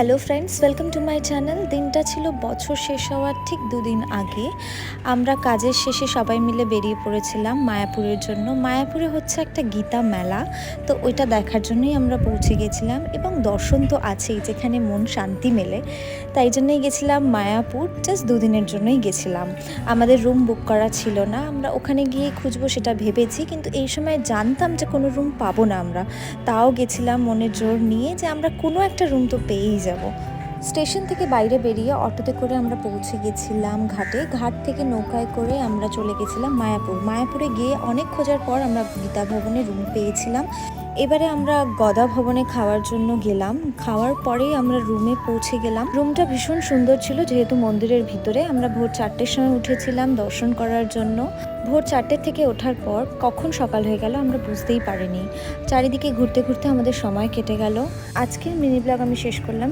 Hello friends, welcome to my channel. দিনটা ছিল বছর শেষ হওয়ার ঠিক দুদিন আগে। আমরা কাজের শেষে সবাই মিলে বেরিয়ে পড়েছিলাম মায়াপুরের জন্য। মায়াপুরে হচ্ছে একটা গীতা মেলা, তো ওইটা দেখার জন্যই আমরা পৌঁছে গেছিলাম। এবং দর্শন তো আছেই, যেখানে মন শান্তি মেলে, তাই জন্যই গেছিলাম মায়াপুর। জাস্ট দুদিনের জন্যই গেছিলাম। আমাদের রুম বুক করা ছিল না, আমরা ওখানে গিয়ে খুঁজবো সেটা ভেবেছি, কিন্তু এই সময় জানতাম যে কোনো রুম পাবো না আমরা। তাও গেছিলাম মনের জোর নিয়ে যে আমরা কোনো একটা রুম তো পেয়েই যাব। স্টেশন থেকে বাইরে বেরিয়ে অটোতে করে আমরা পৌঁছে গেছিলাম ঘাটে। ঘাট থেকে নৌকায় করে আমরা চলে গেছিলাম মায়াপুরে গিয়ে অনেক খোঁজার পর আমরা গীতা ভবনে রুম পেয়েছিলাম। এবারে আমরা গদা ভবনে খাওয়ার জন্য গেলাম। খাওয়ার পরেই আমরা রুমে পৌঁছে গেলাম। রুমটা ভীষণ সুন্দর ছিল, যেহেতু মন্দিরের ভিতরে। আমরা ভোর 4টের সময় উঠেছিলাম দর্শন করার জন্য। ভোর 4টে থেকে ওঠার পর কখন সকাল হয়ে গেল আমরা বুঝতেই পারিনি। চারিদিকে ঘুরতে ঘুরতে আমাদের সময় কেটে গেল। আজকের মিনি ব্লগ আমি শেষ করলাম।